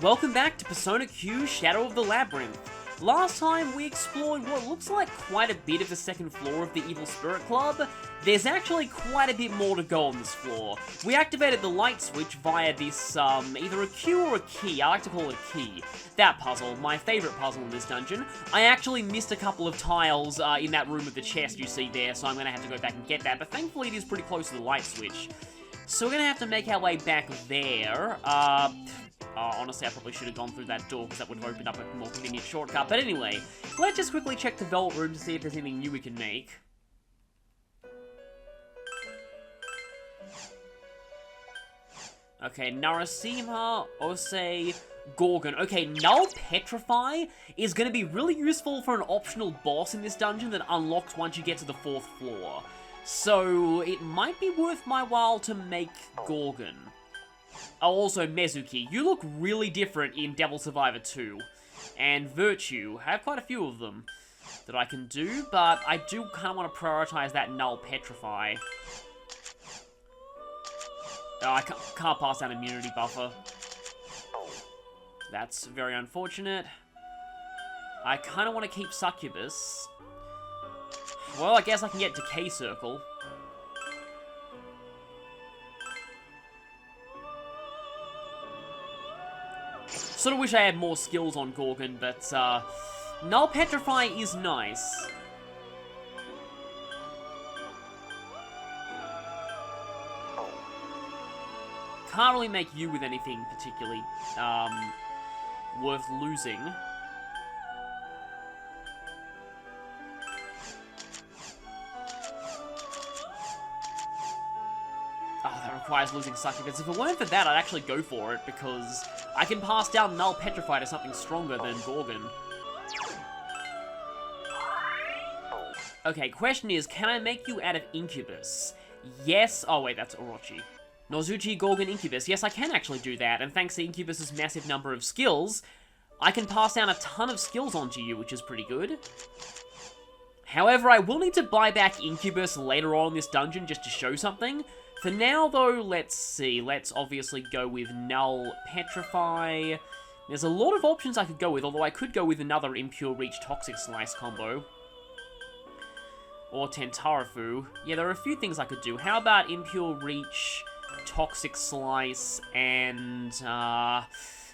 Welcome back to Persona Q Shadow of the Labyrinth. Last time we explored what looks like quite a bit of the second floor of the Evil Spirit Club. There's actually quite a bit more to go on this floor. We activated the light switch via this, either a Q or a key. I like to call it a key. That puzzle, my favourite puzzle in this dungeon. I actually missed a couple of tiles in that room with the chest you see there, so I'm going to have to go back and get that, but thankfully it is pretty close to the light switch. So we're going to have to make our way back there. Honestly, I probably should have gone through that door because that would have opened up a more convenient shortcut. But anyway, let's just quickly check the vault room to see if there's anything new we can make. Okay, Narasima, Ose, Gorgon. Okay, Null Petrify is going to be really useful for an optional boss in this dungeon that unlocks once you get to the 4th floor. So, it might be worth my while to make Gorgon. Oh, also Mezuki. You look really different in Devil Survivor 2. And Virtue. I have quite a few of them that I can do, but I do kind of want to prioritize that Null Petrify. Oh, I can't pass that immunity buffer. That's very unfortunate. I kind of want to keep Succubus. Well, I guess I can get Decay Circle. Sort of wish I had more skills on Gorgon, but Null Petrify is nice. Can't really make you with anything particularly worth losing. Oh, that requires losing Succubus. If it weren't for that, I'd actually go for it, because I can pass down Null Petrify to something stronger than Gorgon. Okay, question is, can I make you out of Incubus? Yes. Oh, wait, that's Orochi. Nozuchi, Gorgon, Incubus. Yes, I can actually do that, and thanks to Incubus's massive number of skills, I can pass down a ton of skills onto you, which is pretty good. However, I will need to buy back Incubus later on in this dungeon just to show something. For now, though, let's see. Let's obviously go with Null Petrify. There's a lot of options I could go with, although I could go with another Impure Reach Toxic Slice combo. Or Tentarafu. Yeah, there are a few things I could do. How about Impure Reach, Toxic Slice, and, yeah,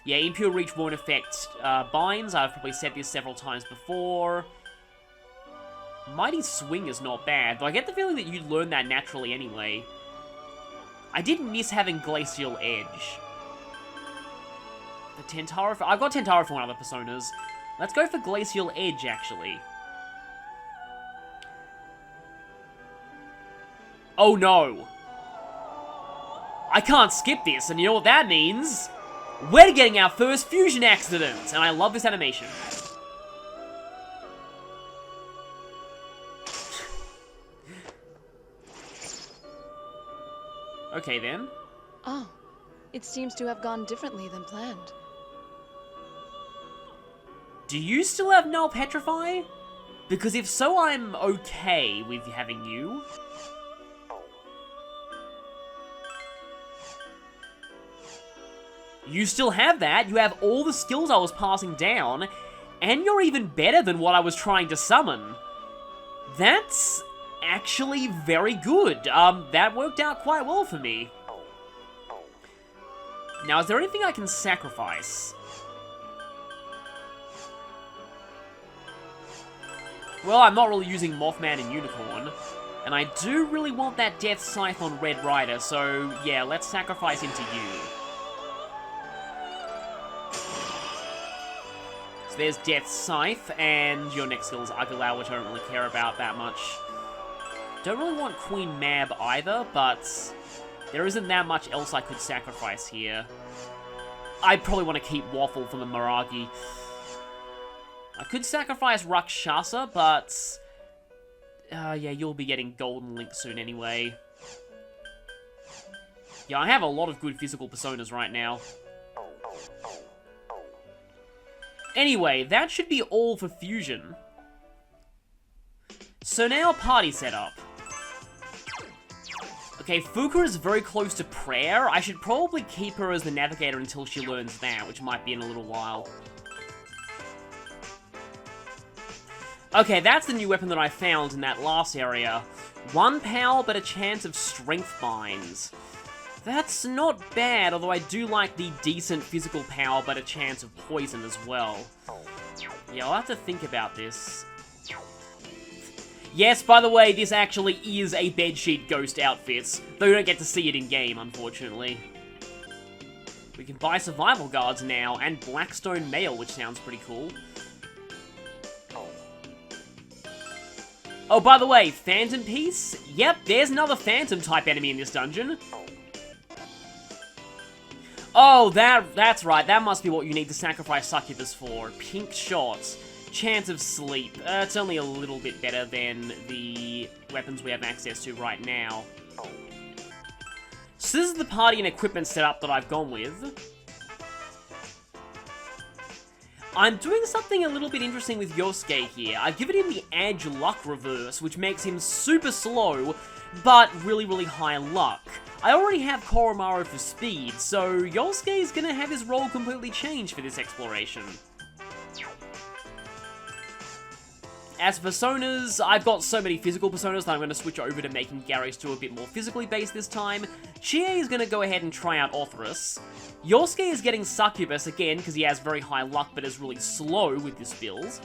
Impure Reach won't affect binds. I've probably said this several times before. Mighty Swing is not bad, though I get the feeling that you'd learn that naturally anyway. I did miss having Glacial Edge. The Tentarafu... I've got Tentarafu on other personas. Let's go for Glacial Edge, actually. Oh no! I can't skip this, and you know what that means? We're getting our first fusion accident! And I love this animation. Okay, then. Oh, it seems to have gone differently than planned. Do you still have Null Petrify? Because if so, I'm okay with having you. You still have that, you have all the skills I was passing down, and you're even better than what I was trying to summon. That's actually very good. That worked out quite well for me. Now, is there anything I can sacrifice? Well, I'm not really using Mothman and Unicorn, and I do really want that Death Scythe on Red Rider, so yeah, let's sacrifice into you. So there's Death Scythe, and your next skill is Aguilar, which I don't really care about that much. Don't really want Queen Mab either, but there isn't that much else I could sacrifice here. I probably want to keep Waffle for the Miragi. I could sacrifice Rakshasa, but yeah, you'll be getting Golden Link soon anyway. Yeah, I have a lot of good physical personas right now. Anyway, that should be all for Fusion. So now, party setup. Okay, Fuka is very close to prayer. I should probably keep her as the navigator until she learns that, which might be in a little while. Okay, that's the new weapon that I found in that last area. 1 power, but a chance of strength binds. That's not bad, although I do like the decent physical power, but a chance of poison as well. Yeah, I'll have to think about this. Yes, by the way, this actually is a bedsheet ghost outfit, though you don't get to see it in-game, unfortunately. We can buy survival guards now, and Blackstone mail, which sounds pretty cool. Oh, by the way, Phantom Piece? Yep, there's another Phantom-type enemy in this dungeon. Oh, that's right, that must be what you need to sacrifice Succubus for. Pink shots. Chance of sleep. It's only a little bit better than the weapons we have access to right now. So this is the party and equipment setup that I've gone with. I'm doing something a little bit interesting with Yosuke here. I've given him the Edge Luck Reverse, which makes him super slow, but really, really high luck. I already have Koromaru for speed, so Yosuke is gonna have his role completely changed for this exploration. As for personas, I've got so many physical personas that I'm going to switch over to making Gyarados a bit more physically based this time. Chie is going to go ahead and try out Orthrus. Yosuke is getting Succubus again because he has very high luck but is really slow with this build.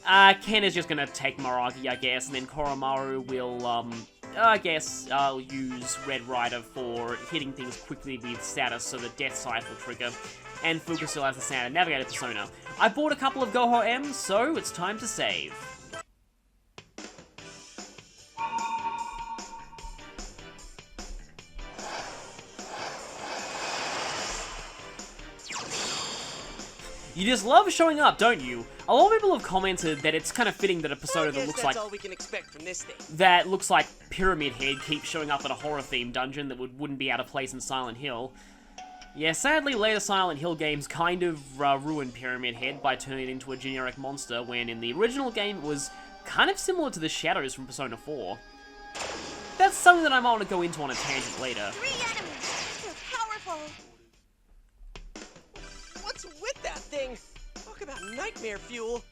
Ken is just going to take Maragi, I guess, and then Koromaru will, I guess, I'll use Red Rider for hitting things quickly with status so the Death Scythe will trigger. And Fuka still has the Standard Navigator persona. I bought a couple of Goho M's, so it's time to save. You just love showing up, don't you? A lot of people have commented that it's kind of fitting that a persona that looks like all we can expect from this thing. that looks like Pyramid Head keeps showing up at a horror-themed dungeon that wouldn't be out of place in Silent Hill. Yeah, sadly, later Silent Hill games kind of ruined Pyramid Head by turning it into a generic monster, when in the original game it was kind of similar to the Shadows from Persona 4. That's something that I might want to go into on a tangent later. 3 enemies! They're powerful! What's with that thing? Talk about nightmare fuel.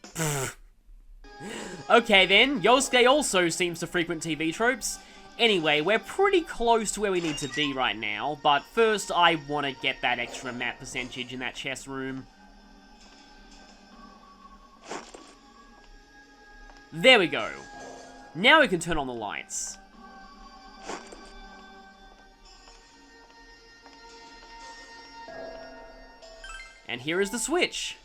Okay then, Yosuke also seems to frequent TV tropes. Anyway, we're pretty close to where we need to be right now, but first I want to get that extra map percentage in that chest room. There we go. Now we can turn on the lights. And here is the switch.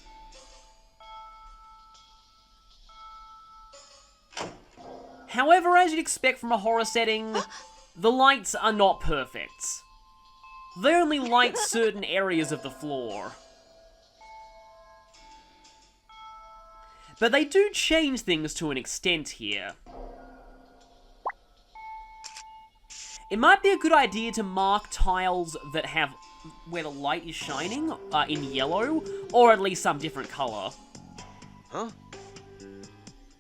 However, as you'd expect from a horror setting, the lights are not perfect. They only light certain areas of the floor. But they do change things to an extent here. It might be a good idea to mark tiles that have where the light is shining in yellow, or at least some different color. Huh?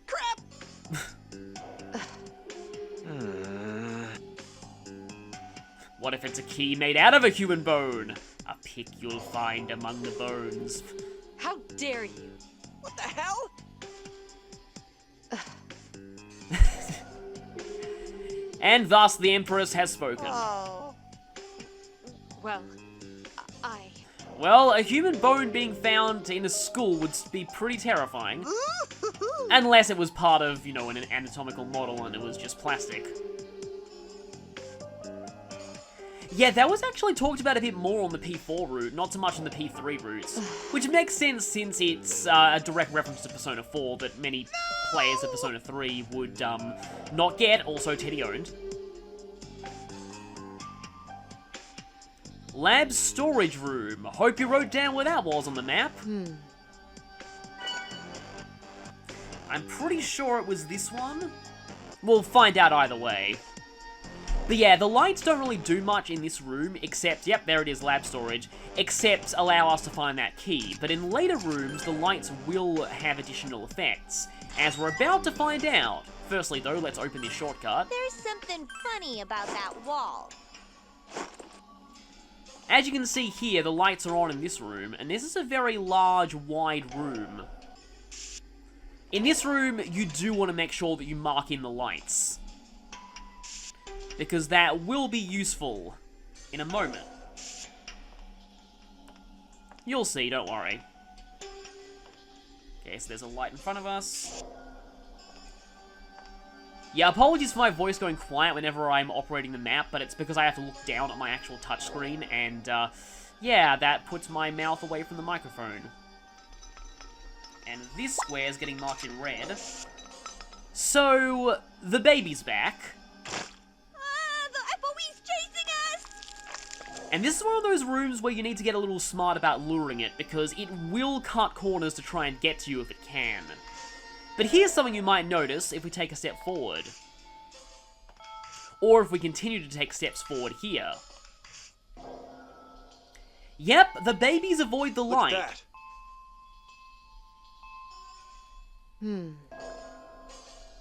Crap! What if it's a key made out of a human bone? A pick you'll find among the bones. How dare you? What the hell? And thus the Empress has spoken. Oh. Well, Well, a human bone being found in a school would be pretty terrifying. Unless it was part of, you know, an anatomical model and it was just plastic. Yeah, that was actually talked about a bit more on the P4 route, not so much on the P3 routes. Which makes sense since it's a direct reference to Persona 4 that many players of Persona 3 would not get, also Teddy-owned. Lab storage room. Hope you wrote down where that was on the map. I'm pretty sure it was this one. We'll find out either way. But yeah, the lights don't really do much in this room, except, yep, there it is, lab storage, except allow us to find that key. But in later rooms, the lights will have additional effects, as we're about to find out. Firstly, though, let's open this shortcut. There's something funny about that wall. As you can see here, the lights are on in this room, and this is a very large, wide room. In this room, you do want to make sure that you mark in the lights, because that will be useful in a moment. You'll see, don't worry. Okay, so there's a light in front of us. Yeah, apologies for my voice going quiet whenever I'm operating the map, but it's because I have to look down at my actual touchscreen, and, yeah, that puts my mouth away from the microphone. And this square is getting marked in red. So, the baby's back. The F.O.E's chasing us! And this is one of those rooms where you need to get a little smart about luring it, because it will cut corners to try and get to you if it can. But here's something you might notice if we take a step forward. Or if we continue to take steps forward here. Yep, the babies avoid the light. What's that?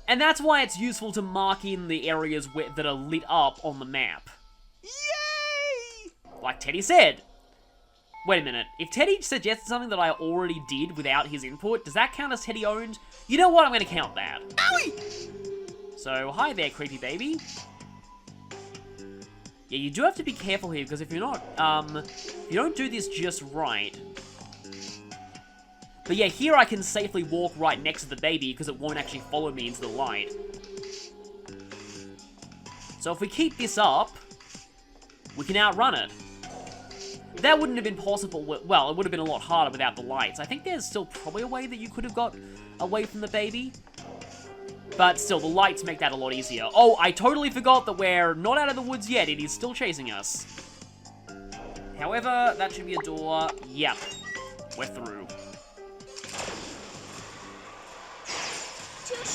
And that's why it's useful to mark in the areas that are lit up on the map. Yay! Like Teddy said. Wait a minute, if Teddy suggested something that I already did without his input, does that count as Teddy owned? You know what, I'm gonna count that. Owie! So, hi there, creepy baby. Yeah, you do have to be careful here, because if you're not, if you don't do this just right... But yeah, here I can safely walk right next to the baby, because it won't actually follow me into the light. So if we keep this up, we can outrun it. That wouldn't have been possible, well, it would have been a lot harder without the lights. I think there's still probably a way that you could have got away from the baby. But still, the lights make that a lot easier. Oh, I totally forgot that we're not out of the woods yet. It is still chasing us. However, that should be a door. Yep, we're through.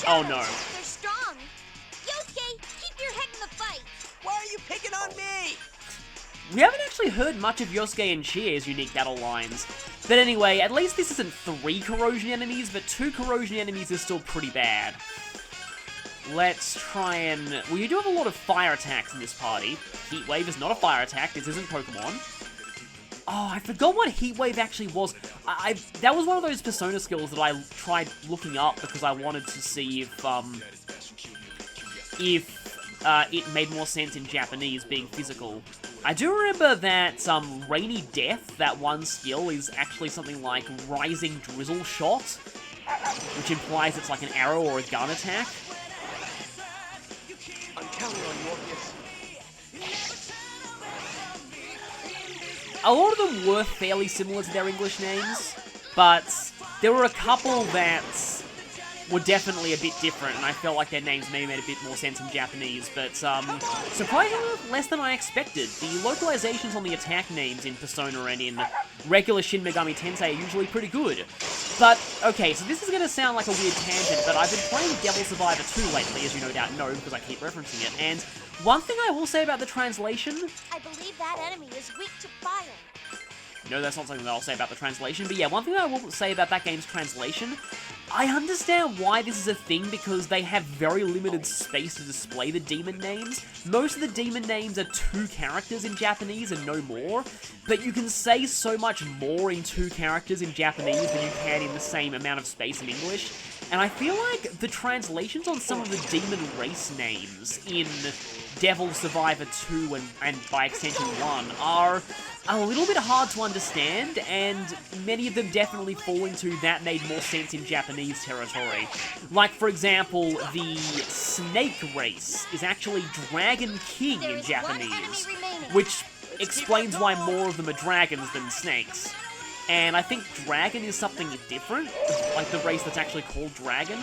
Oh no. They're strong. Yosuke, keep your head in the fight. Why are you picking on me? We haven't actually heard much of Yosuke and Chie's unique battle lines. But anyway, at least this isn't 3 corrosion enemies, but 2 corrosion enemies is still pretty bad. Let's try and... Well, you do have a lot of fire attacks in this party. Heat Wave is not a fire attack, this isn't Pokemon. Oh, I forgot what Heat Wave actually was. That was one of those Persona skills that I tried looking up because I wanted to see if it made more sense in Japanese, being physical. I do remember that Rainy Death, that one skill, is actually something like Rising Drizzle Shot, which implies it's like an arrow or a gun attack. I'm counting on Morpheus. A lot of them were fairly similar to their English names, but there were a couple that were definitely a bit different, and I felt like their names maybe made a bit more sense in Japanese, but surprisingly less than I expected. The localizations on the attack names in Persona and in regular Shin Megami Tensei are usually pretty good. But, okay, so this is going to sound like a weird tangent, but I've been playing Devil Survivor 2 lately, as you no doubt know, because I keep referencing it, and one thing I will say about the translation... I believe that enemy is weak to fire. No, that's not something that I'll say about the translation, but yeah, one thing I will say about that game's translation, I understand why this is a thing because they have very limited space to display the demon names. Most of the demon names are 2 characters in Japanese and no more, but you can say so much more in 2 characters in Japanese than you can in the same amount of space in English. And I feel like the translations on some of the demon race names in Devil Survivor 2 and by extension 1 are a little bit hard to understand, and many of them definitely fall into that made more sense in Japanese territory. Like, for example, the snake race is actually Dragon King in Japanese, which explains why more of them are dragons than snakes. And I think dragon is something different, like the race that's actually called dragon.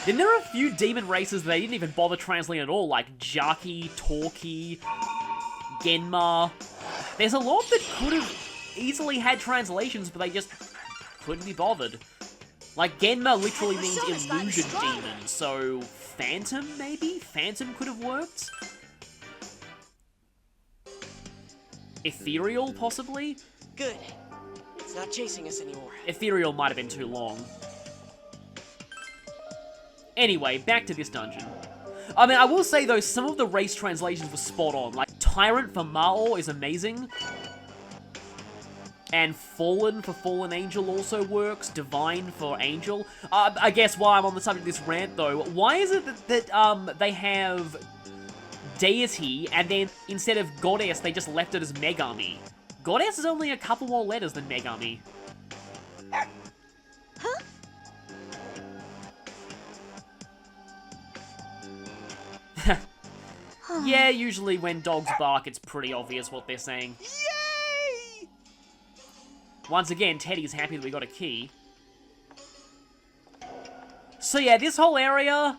Then there are a few demon races that they didn't even bother translating at all, like Jaki, Torki, Genma. There's a lot that could have easily had translations, but they just couldn't be bothered. Like, Genma literally means illusion demon, so Phantom, maybe? Phantom could have worked? Ethereal, possibly? Good. It's not chasing us anymore. Ethereal might have been too long. Anyway, back to this dungeon. I mean, I will say, though, some of the race translations were spot on. Like, Tyrant for Ma'or is amazing. And Fallen for Fallen Angel also works. Divine for Angel. I guess while I'm on the subject of this rant, though, why is it that they have Deity, and then instead of Goddess, they just left it as Megami? Goddess is only a couple more letters than Megami. Huh? Yeah, usually when dogs bark, it's pretty obvious what they're saying. Yay! Once again, Teddy's happy that we got a key. So yeah, this whole area,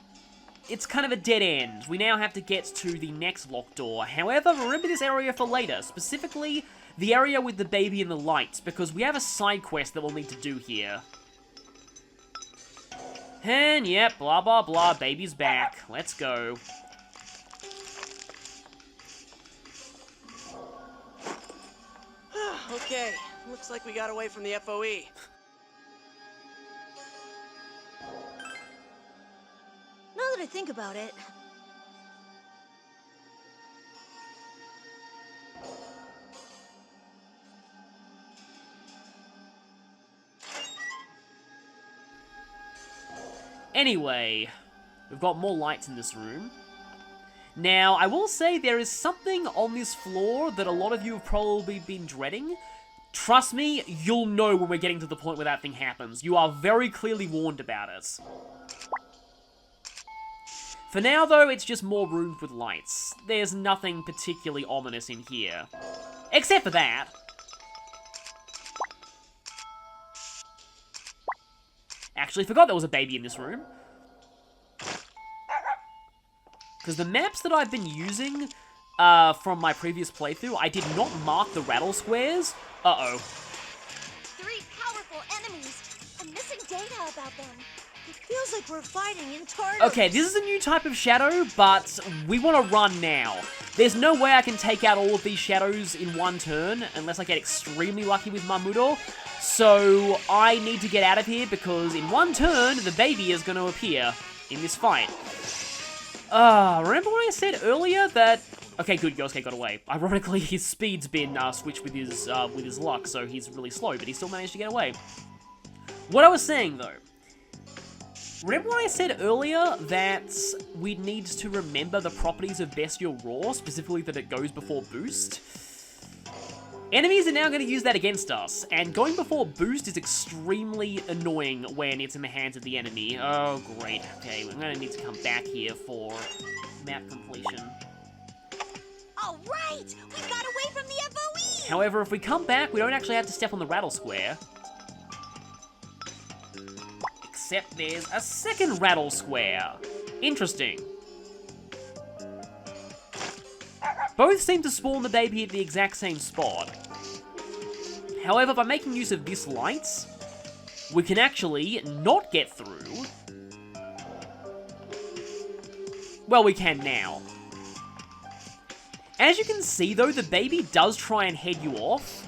it's kind of a dead end. We now have to get to the next locked door. However, remember this area for later, specifically the area with the baby and the lights, because we have a side quest that we'll need to do here. And yep, blah blah blah, baby's back. Let's go. Okay, looks like we got away from the F.O.E. Now that I think about it. Anyway, we've got more lights in this room. Now, I will say there is something on this floor that a lot of you have probably been dreading. Trust me, you'll know when we're getting to the point where that thing happens. You are very clearly warned about it. For now, though, it's just more rooms with lights. There's nothing particularly ominous in here. Except for that. Actually, forgot there was a baby in this room. Because the maps that I've been using from my previous playthrough, I did not mark the rattle squares. Uh-oh. 3 powerful enemies. I'm missing data about them. It feels like we're fighting in turtles. Okay, this is a new type of shadow, but we want to run now. There's no way I can take out all of these shadows in one turn, unless I get extremely lucky with Mamuro. So I need to get out of here, because in one turn, the baby is going to appear in this fight. Remember when I said earlier that... Okay, good, Yosuke got away. Ironically, his speed's been switched with his luck, so he's really slow, but he still managed to get away. What I was saying, though. Remember when I said earlier that we need to remember the properties of Bestial Roar, specifically that it goes before Boost? Enemies are now going to use that against us, and going before Boost is extremely annoying when it's in the hands of the enemy. Oh, great. Okay, we're going to need to come back here for map completion. All right, we got away from the F.O.E. However, if we come back, we don't actually have to step on the rattle square. Except there's a second rattle square. Interesting. Both seem to spawn the baby at the exact same spot. However, by making use of this light, we can actually not get through. Well, we can now. As you can see, though, the baby does try and head you off,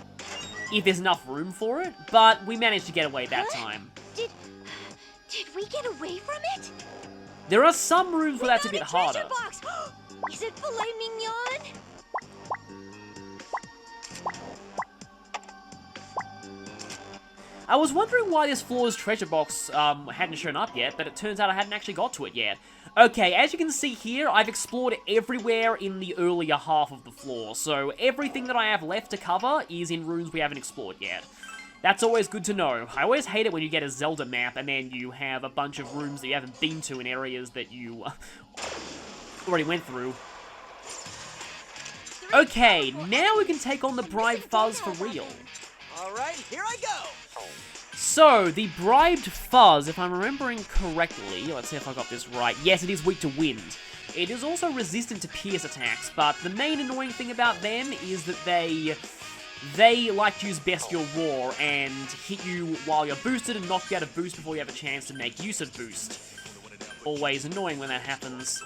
if there's enough room for it, but we managed to get away that time. Did we get away from it? There are some rooms where that's a bit harder. Treasure box. Is it filet mignon? I was wondering why this floor's treasure box hadn't shown up yet, but it turns out I hadn't actually got to it yet. Okay, as you can see here, I've explored everywhere in the earlier half of the floor, so everything that I have left to cover is in rooms we haven't explored yet. That's always good to know. I always hate it when you get a Zelda map and then you have a bunch of rooms that you haven't been to in areas that you already went through. Okay, now we can take on the bribed fuzz for real. Alright, here I go! So, the bribed fuzz, if I'm remembering correctly, let's see if I got this right. Yes, it is weak to wind. It is also resistant to pierce attacks, but the main annoying thing about them is that they like to use Bestial Roar and hit you while you're boosted and knock you out of boost before you have a chance to make use of boost. Always annoying when that happens.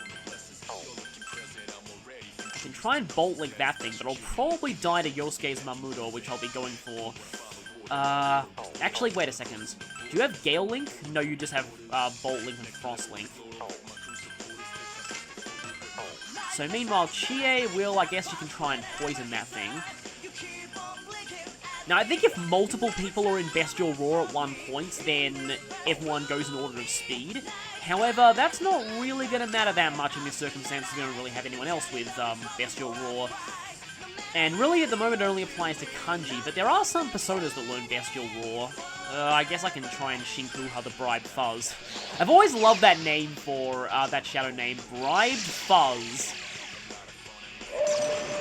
I can try and Bolt Link that thing, but I'll probably die to Yosuke's Mamudo, which I'll be going for. Actually, wait a second. Do you have Gale Link? No, you just have Bolt Link and Frost Link. So meanwhile, Chie will, I guess you can try and poison that thing. Now, I think if multiple people are in Bestial Roar at one point, then everyone goes in order of speed. However, that's not really going to matter that much in this circumstance. We don't really have anyone else with Bestial Roar. And really, at the moment, it only applies to Kanji, but there are some personas that learn Bestial Roar. I guess I can try and Shinkuha the Bribed Fuzz. I've always loved that name for, that shadow name, Bribed Fuzz.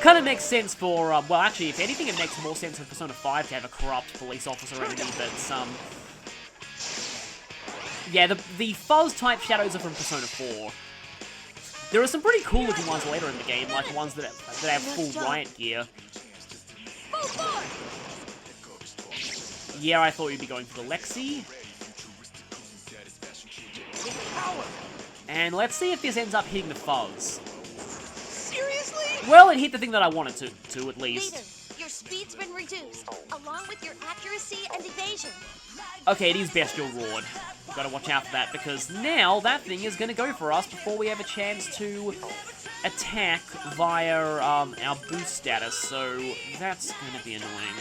Kind of makes sense for, well, actually, if anything, it makes more sense for Persona 5 to have a corrupt police officer enemy, but, yeah, the Fuzz-type shadows are from Persona 4. There are some pretty cool-looking ones later in the game, like ones that have full riot gear. Yeah, I thought you'd be going for the Lexi. And let's see if this ends up hitting the Fuzz. Seriously? Well, it hit the thing that I wanted to at least. Leader, your speed's been reduced, along with your accuracy and evasion. Okay, it is Bestial Roared. Gotta watch out for that, because now that thing is gonna go for us before we have a chance to attack via our boost status, so that's gonna be annoying.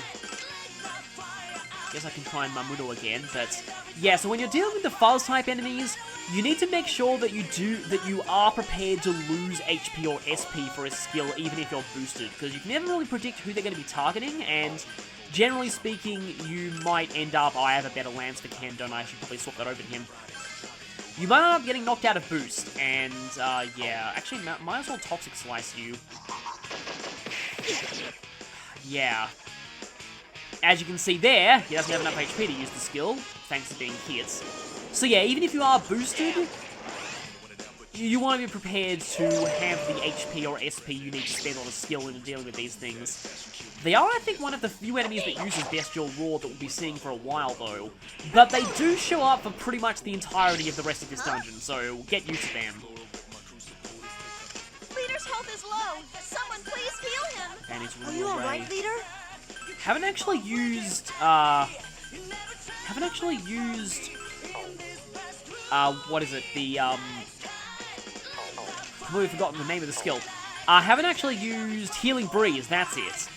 Guess I can try and Mamudo again, but yeah, so when you're dealing with the Fuzz-type enemies, you need to make sure that you are prepared to lose HP or SP for a skill, even if you're boosted, because you can never really predict who they're going to be targeting, and generally speaking, you might end up, I have a better lance for Ken, don't I? I should probably swap that over to him. You might end up getting knocked out of boost, and yeah, actually, might as well Toxic Slice you. Yeah. As you can see there, he doesn't have enough HP to use the skill, thanks to being hit. So yeah, even if you are boosted, you want to be prepared to have the HP or SP you need to spend on a skill in dealing with these things. They are, I think, one of the few enemies that uses Bestial Roar that we'll be seeing for a while, though. But they do show up for pretty much the entirety of the rest of this dungeon, so get used to them. Leader's health is low. Someone please heal him. And it's Are you alright, Leader? Haven't actually used, what is it, the, I've completely forgotten the name of the skill. Haven't actually used Healing Breeze, that's it,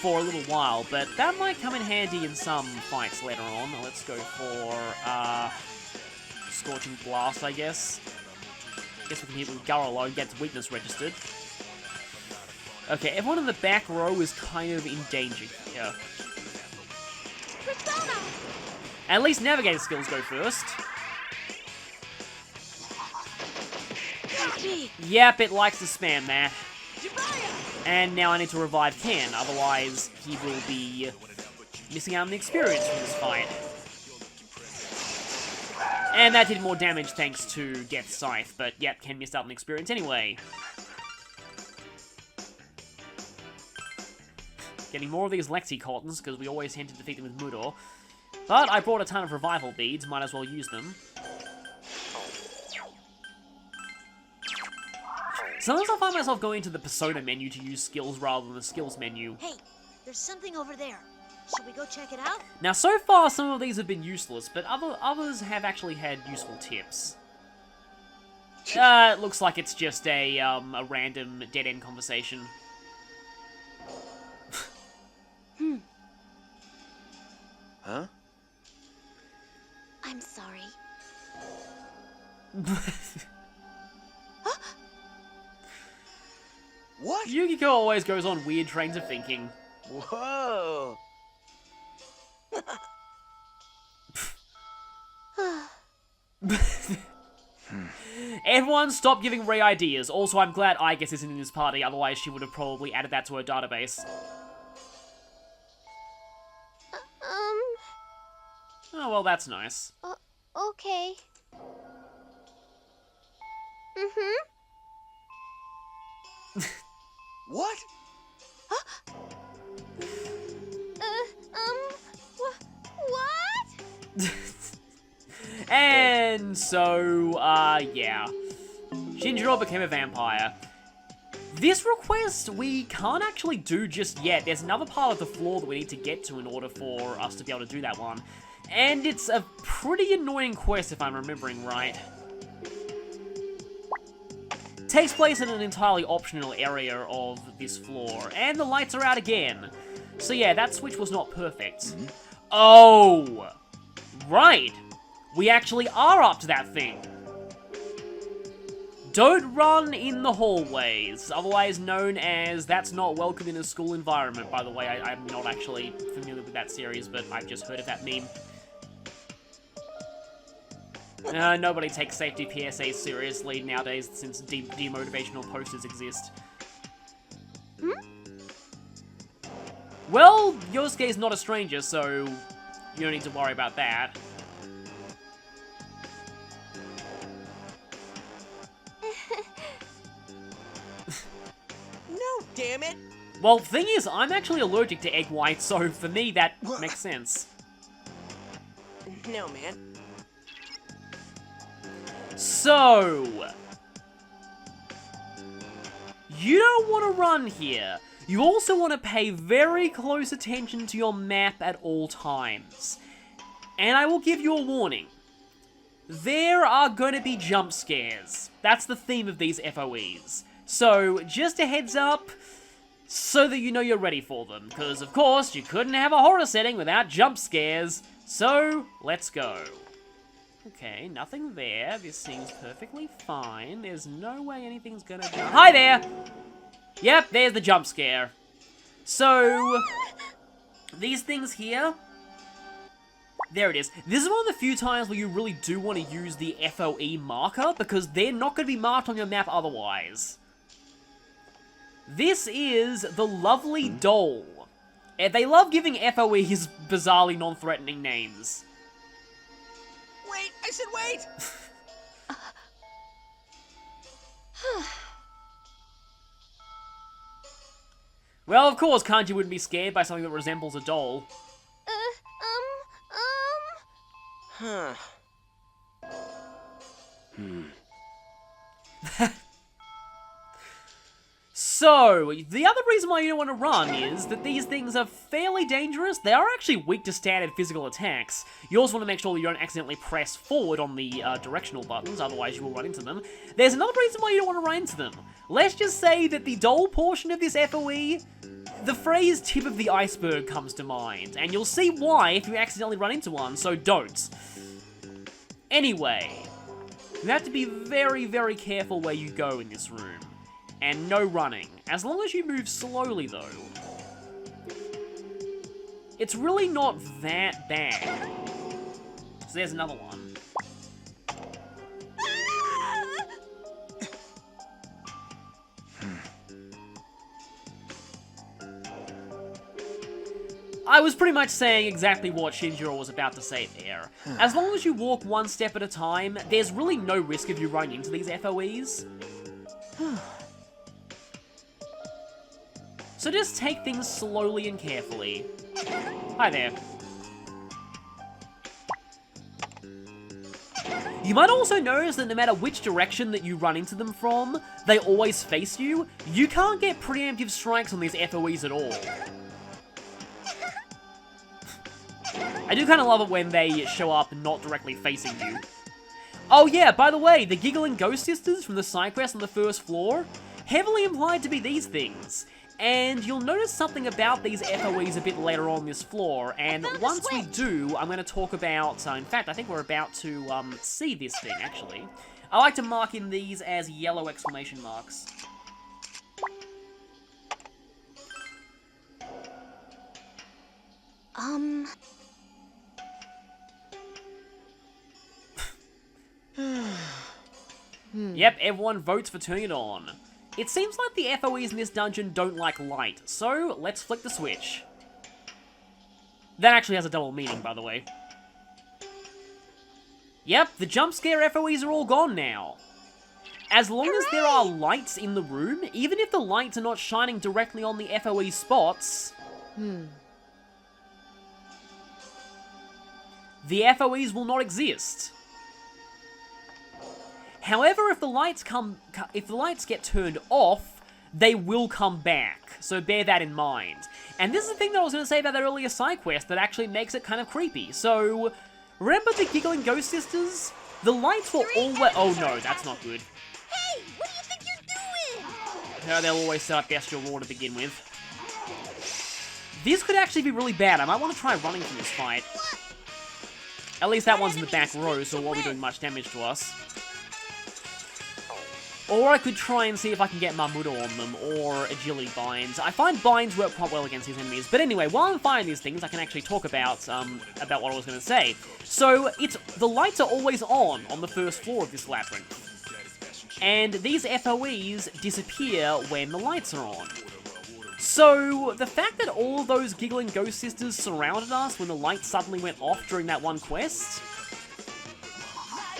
for a little while, but that might come in handy in some fights later on. Let's go for, Scorching Blast, I guess. Guess we can hit with Garolo and get its weakness registered. Okay, everyone in the back row is kind of in danger here. At least Navigator skills go first. Yep, it likes to spam that. And now I need to revive Ken, otherwise he will be missing out on the experience from this fight. And that did more damage thanks to Death Scythe, but yep, Ken missed out on the experience anyway. Getting more of these Lexi Cottons, because we always tend to defeat them with Mudor. But I brought a ton of revival beads, might as well use them. Sometimes I find myself going to the Persona menu to use skills rather than the skills menu. Hey, there's something over there. Should we go check it out? Now, so far, some of these have been useless, but others have actually had useful tips. It looks like it's just a random dead-end conversation. Huh? I'm sorry. What? Yukiko always goes on weird trains of thinking. Whoa. Everyone stop giving Ray ideas. Also, I'm glad Igus isn't in this party, otherwise she would have probably added that to her database. Oh, well, that's nice. Okay. What? What? And so, yeah. Shinjiro became a vampire. This request we can't actually do just yet. There's another part of the floor that we need to get to in order for us to be able to do that one. And it's a pretty annoying quest if I'm remembering right. Takes place in an entirely optional area of this floor, and the lights are out again. So yeah, that switch was not perfect. Oh! Right! We actually are up to that thing. Don't run in the hallways, otherwise known as That's Not Welcome in a School Environment. By the way, I'm not actually familiar with that series, but I've just heard of that meme. Nobody takes safety PSAs seriously nowadays since demotivational posters exist. Well, Yosuke's not a stranger, so you don't need to worry about that. No, damn it! Well, the thing is, I'm actually allergic to egg whites, so for me that makes sense. No, man. So, you don't want to run here. You also want to pay very close attention to your map at all times. And I will give you a warning. There are going to be jump scares. That's the theme of these FOEs. So, just a heads up, so that you know you're ready for them. Because, of course, you couldn't have a horror setting without jump scares. So, let's go. Okay, nothing there. This seems perfectly fine. There's no way anything's gonna jump. Hi there! Yep, there's the jump scare. So, these things here, there it is. This is one of the few times where you really do want to use the F.O.E. marker, because they're not going to be marked on your map otherwise. This is the lovely doll. They love giving FOEs bizarrely non-threatening names. Wait! I said wait! Well, of course, Kanji wouldn't be scared by something that resembles a doll. Huh. So, the other reason why you don't want to run is that these things are fairly dangerous. They are actually weak to standard physical attacks. You also want to make sure that you don't accidentally press forward on the directional buttons, otherwise you will run into them. There's another reason why you don't want to run into them. Let's just say that the doll portion of this FOE, the phrase tip of the iceberg comes to mind, and you'll see why if you accidentally run into one, so don't. Anyway, you have to be very, very careful where you go in this room. And no running, as long as you move slowly though. It's really not that bad. So there's another one. I was pretty much saying exactly what Shinjiro was about to say there. As long as you walk one step at a time, there's really no risk of you running into these FOEs. So just take things slowly and carefully. Hi there. You might also notice that no matter which direction that you run into them from, they always face you. You can't get preemptive strikes on these FOEs at all. I do kind of love it when they show up not directly facing you. Oh yeah, by the way, the giggling ghost sisters from the side quest on the first floor, heavily implied to be these things. And you'll notice something about these FOEs a bit later on this floor, and once we do, I'm going to talk about, in fact, I think we're about to see this thing, actually. I like to mark in these as yellow exclamation marks. Yep, everyone votes for turning it on. It seems like the FOEs in this dungeon don't like light, so let's flick the switch. That actually has a double meaning, by the way. Yep, the jump scare FOEs are all gone now. As long as there are lights in the room, even if the lights are not shining directly on the FOE spots, the FOEs will not exist. However, if the lights get turned off, they will come back. So bear that in mind. And this is the thing that I was going to say about that earlier side quest that actually makes it kind of creepy. So, remember the Giggling Ghost Sisters? The lights were always... Oh no, that's not good. Hey, what do you think you're doing? They'll always set up bestial roar to begin with. This could actually be really bad. I might want to try running from this fight. At least that one's in the back row, so it won't be doing much damage to us. Or I could try and see if I can get Mamuto on them, or Agility Binds. I find Binds work quite well against these enemies. But anyway, while I'm fighting these things, I can actually talk about what I was going to say. So, the lights are always on the first floor of this labyrinth. And these F.O.Es disappear when the lights are on. So, the fact that all of those Giggling Ghost Sisters surrounded us when the lights suddenly went off during that one quest...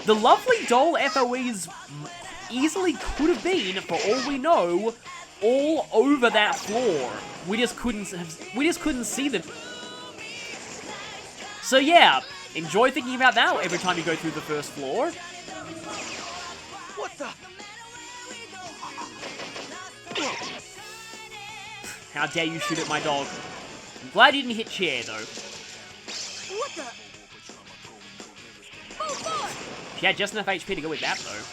The lovely doll F.O.Es easily could have been, for all we know, all over that floor. We just couldn't see them. So yeah, enjoy thinking about that every time you go through the first floor. What the? How dare you shoot at my dog. I'm glad you didn't hit chair, though. What the? She had just enough HP to go with that, though.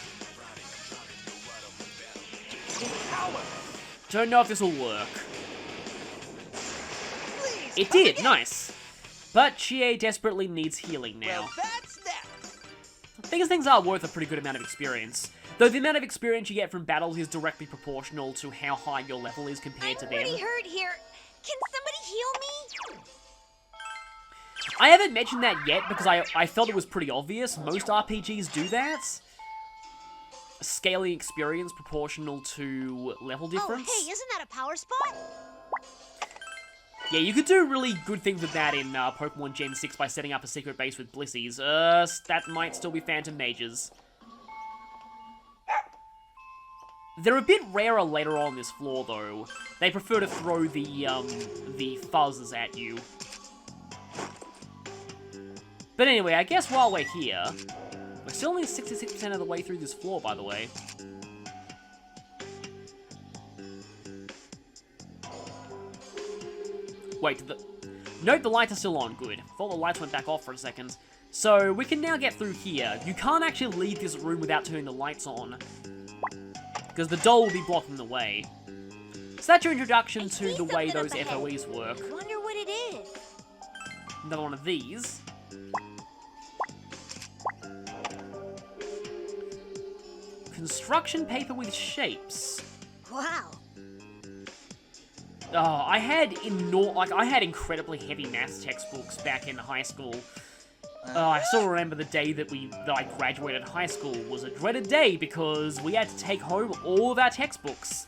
Don't know if this will work. It did, nice. But Chie desperately needs healing now. Well, that's that. I think things are worth a pretty good amount of experience. Though the amount of experience you get from battles is directly proportional to how high your level is compared to them. I'm pretty hurt here. Can somebody heal me? I haven't mentioned that yet because I felt it was pretty obvious. Most RPGs do that. Scaling experience proportional to level difference. Oh, hey, isn't that a power spot? Yeah, you could do really good things with that in Pokemon Gen 6 by setting up a secret base with Blissies. That might still be Phantom Mages. They're a bit rarer later on this floor, though. They prefer to throw the fuzzes at you. But anyway, I guess while we're here... We're still only 66% of the way through this floor, by the way. Wait, Nope, the lights are still on. Good. Thought the lights went back off for a second. So, we can now get through here. You can't actually leave this room without turning the lights on. Because the doll will be blocking the way. So that's your introduction to the way those F.O.Es work. Wonder what it is. Another one of these. Construction paper with shapes. Wow. Oh, I had incredibly heavy maths textbooks back in high school. I still remember the day that I graduated high school was a dreaded day because we had to take home all of our textbooks.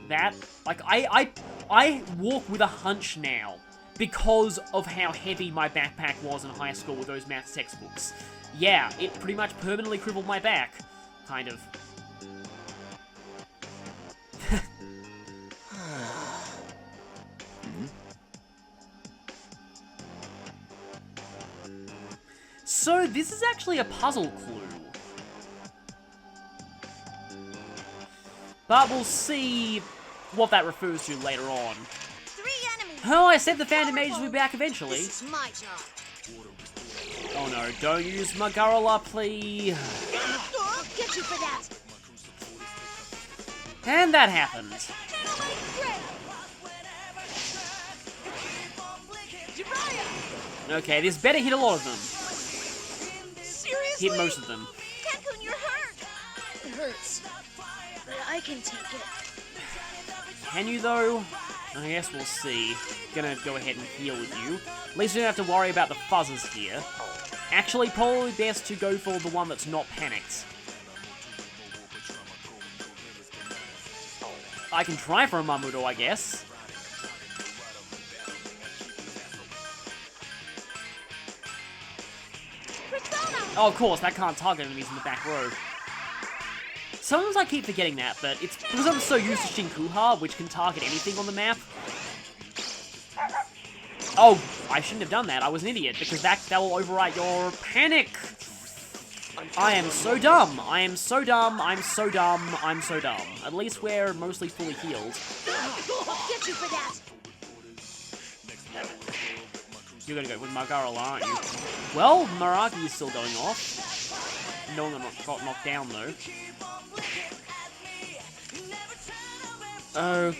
That, I walk with a hunch now because of how heavy my backpack was in high school with those maths textbooks. Yeah, it pretty much permanently crippled my back. Kind of. So, this is actually a puzzle clue. But we'll see what that refers to later on. 3 enemies. Oh, I said the Phantom Mages will be back eventually. This is my job. Oh no, don't use Magarala, please. I'll get you for that. And that happened. Okay, this better hit a lot of them. Seriously? Hit most of them. Cancun, you're hurt. It hurts, but I can take it. Can you though? I guess we'll see. Gonna go ahead and heal with you. At least you don't have to worry about the fuzzes here. Actually, probably best to go for the one that's not panicked. I can try for a Mamuto, I guess. Oh, of course, that can't target enemies in the back row. Sometimes I keep forgetting that, but it's because I'm so used to Shinkuha, which can target anything on the map. Oh, I shouldn't have done that. I was an idiot, because that will overwrite your panic. I am so dumb. I am so dumb. I'm so dumb. I'm so dumb. At least we're mostly fully healed. I'll get you for that. You're gonna go with Margarla, aren't you? Well, Maraki is still going off. No one got knocked down, though. Okay.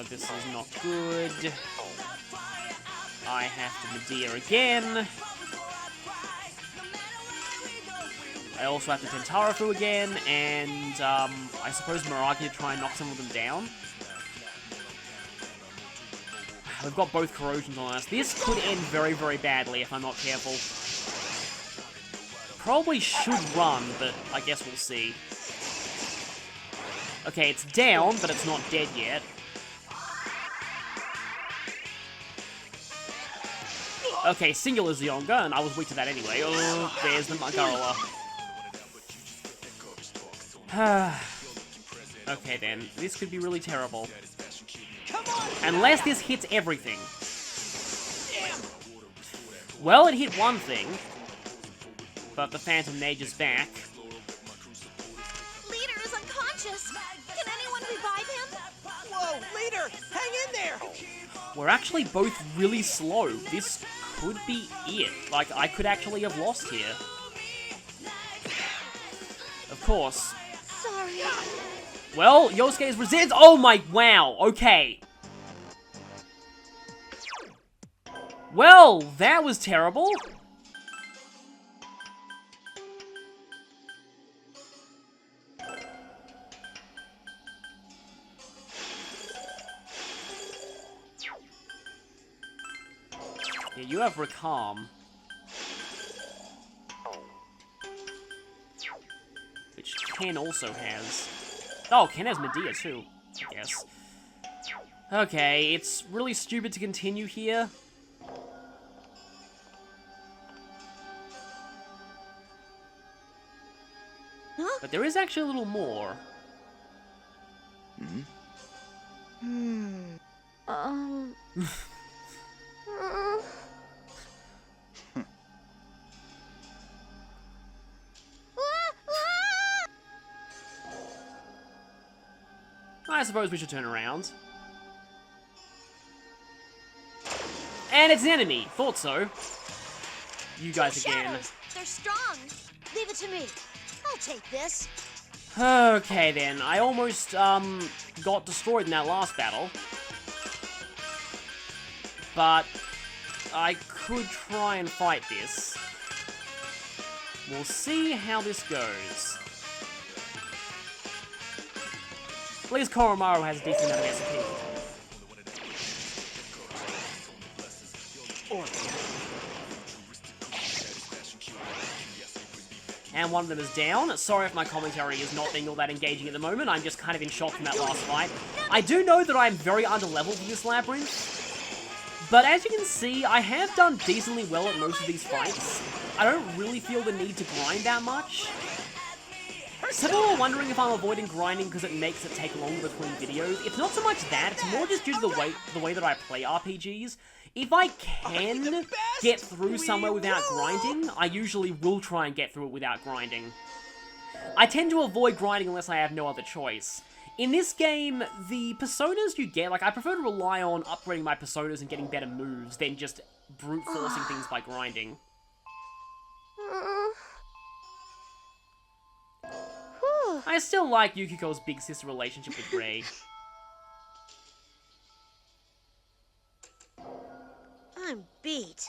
This is not good. I have to Medea again. I also have to Tentarafu again, and I suppose Maraki to try and knock some of them down. We've got both corrosions on us. This could end very, very badly if I'm not careful. Probably should run, but I guess we'll see. Okay, it's down, but it's not dead yet. Okay, singular Zionga, and I was weak to that anyway. Oh, there's the Margarla. Okay then, this could be really terrible. Unless this hits everything. Well, it hit one thing. But the Phantom Mage is back. Leader is unconscious. Can anyone revive him? Whoa, leader, hang in there. We're actually both really slow. This could be it. Like, I could actually have lost here. Of course. Sorry. Well, Yosuke's resist. Oh my, wow, okay. Well, that was terrible. Yeah, you have Recalm. Which Ken also has. Oh, Ken has Medea too, I guess. Okay, it's really stupid to continue here. Huh? But there is actually a little more. I suppose we should turn around. And it's an enemy. Thought so. You guys again. Shadows. They're strong. Leave it to me. I'll take this. Okay then. I almost got destroyed in that last battle. But I could try and fight this. We'll see how this goes. At least Koromaru has a decent amount of SP. And one of them is down. Sorry if my commentary is not being all that engaging at the moment. I'm just kind of in shock from that last fight. I do know that I'm very underleveled in this labyrinth. But as you can see, I have done decently well at most of these fights. I don't really feel the need to grind that much. Some people are wondering if I'm avoiding grinding because it makes it take longer between videos. It's not so much that, it's more just due to the way that I play RPGs. If I can get through somewhere without grinding, I usually will try and get through it without grinding. I tend to avoid grinding unless I have no other choice. In this game, the personas you get, like, I prefer to rely on upgrading my personas and getting better moves than just brute forcing things by grinding. I still like Yukiko's big sister relationship with Rei. I'm beat.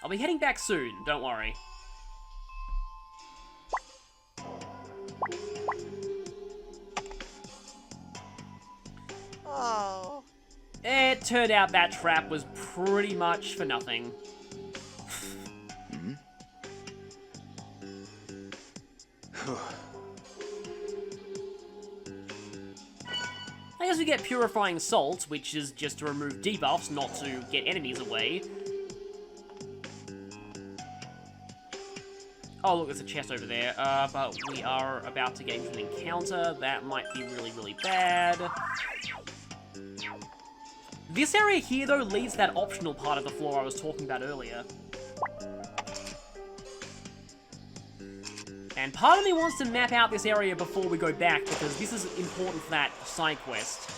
I'll be heading back soon, don't worry. Oh. It turned out that trap was pretty much for nothing. I guess we get Purifying Salt, which is just to remove debuffs, not to get enemies away. Oh, look, there's a chest over there, but we are about to get into an encounter. That might be really, really bad. This area here, though, leads to that optional part of the floor I was talking about earlier. And part of me wants to map out this area before we go back, because this is important for that side quest.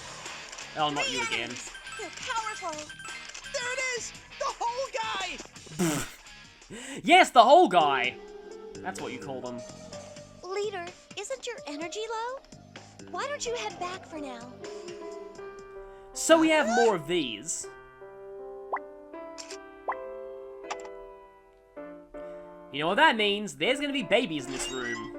Oh, not you again. They're powerful. There it is! The whole guy! Yes, the whole guy! That's what you call them. Leader, isn't your energy low? Why don't you head back for now? So we have more of these. You know what that means? There's gonna be babies in this room.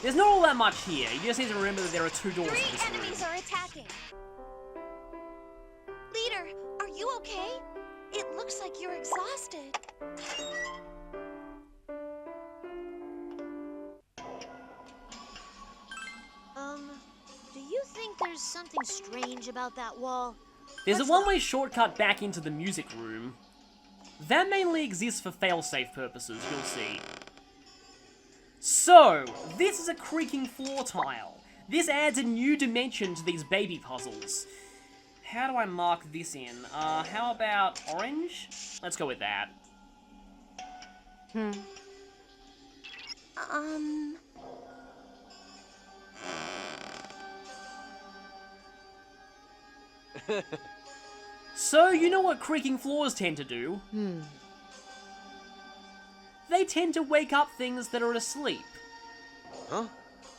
There's not all that much here. You just need to remember that there are 2 doors in 3 this room. enemies are attacking. Leader, are you okay? It looks like you're exhausted. Do you think there's something strange about that wall? There's a one-way shortcut back into the music room. That mainly exists for failsafe purposes, you'll see. So, this is a creaking floor tile. This adds a new dimension to these baby puzzles. How do I mark this in? How about orange? Let's go with that. So, you know what creaking floors tend to do? They tend to wake up things that are asleep. Huh?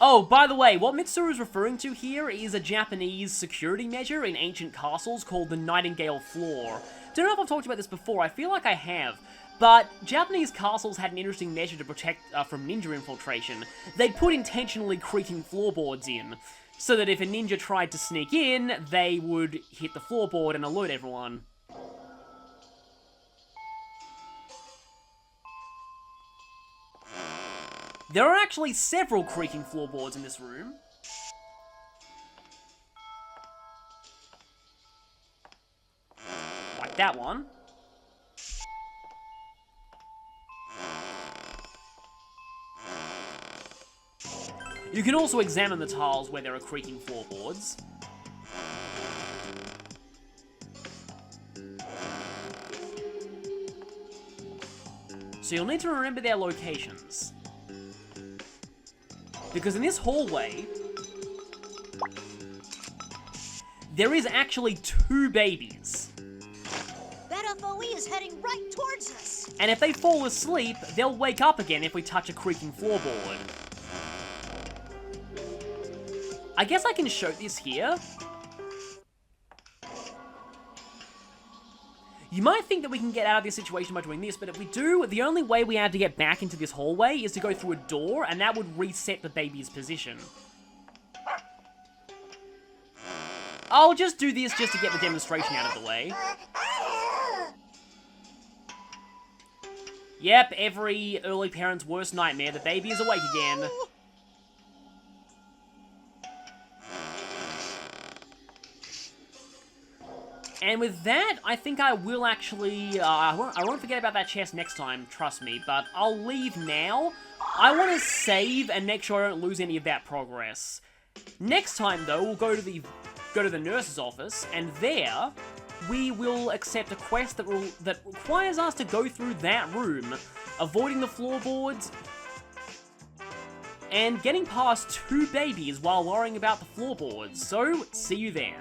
Oh, by the way, what Mitsuru is referring to here is a Japanese security measure in ancient castles called the Nightingale Floor. Don't know if I've talked about this before, I feel like I have. But Japanese castles had an interesting measure to protect from ninja infiltration. They'd put intentionally creaking floorboards in, so that if a ninja tried to sneak in, they would hit the floorboard and alert everyone. There are actually several creaking floorboards in this room. Like that one. You can also examine the tiles where there are creaking floorboards. So you'll need to remember their locations. Because in this hallway, there is actually 2 babies. That F.O.E. is heading right towards us. And if they fall asleep, they'll wake up again if we touch a creaking floorboard. I guess I can show this here. You might think that we can get out of this situation by doing this, but if we do, the only way we have to get back into this hallway is to go through a door, and that would reset the baby's position. I'll just do this just to get the demonstration out of the way. Yep, every early parent's worst nightmare, the baby is awake again. And with that, I think I will actually, I won't forget about that chest next time, trust me, but I'll leave now. I want to save and make sure I don't lose any of that progress. Next time, though, we'll go to the nurse's office, and there, we will accept a quest that requires us to go through that room, avoiding the floorboards, and getting past 2 babies while worrying about the floorboards. So, see you then.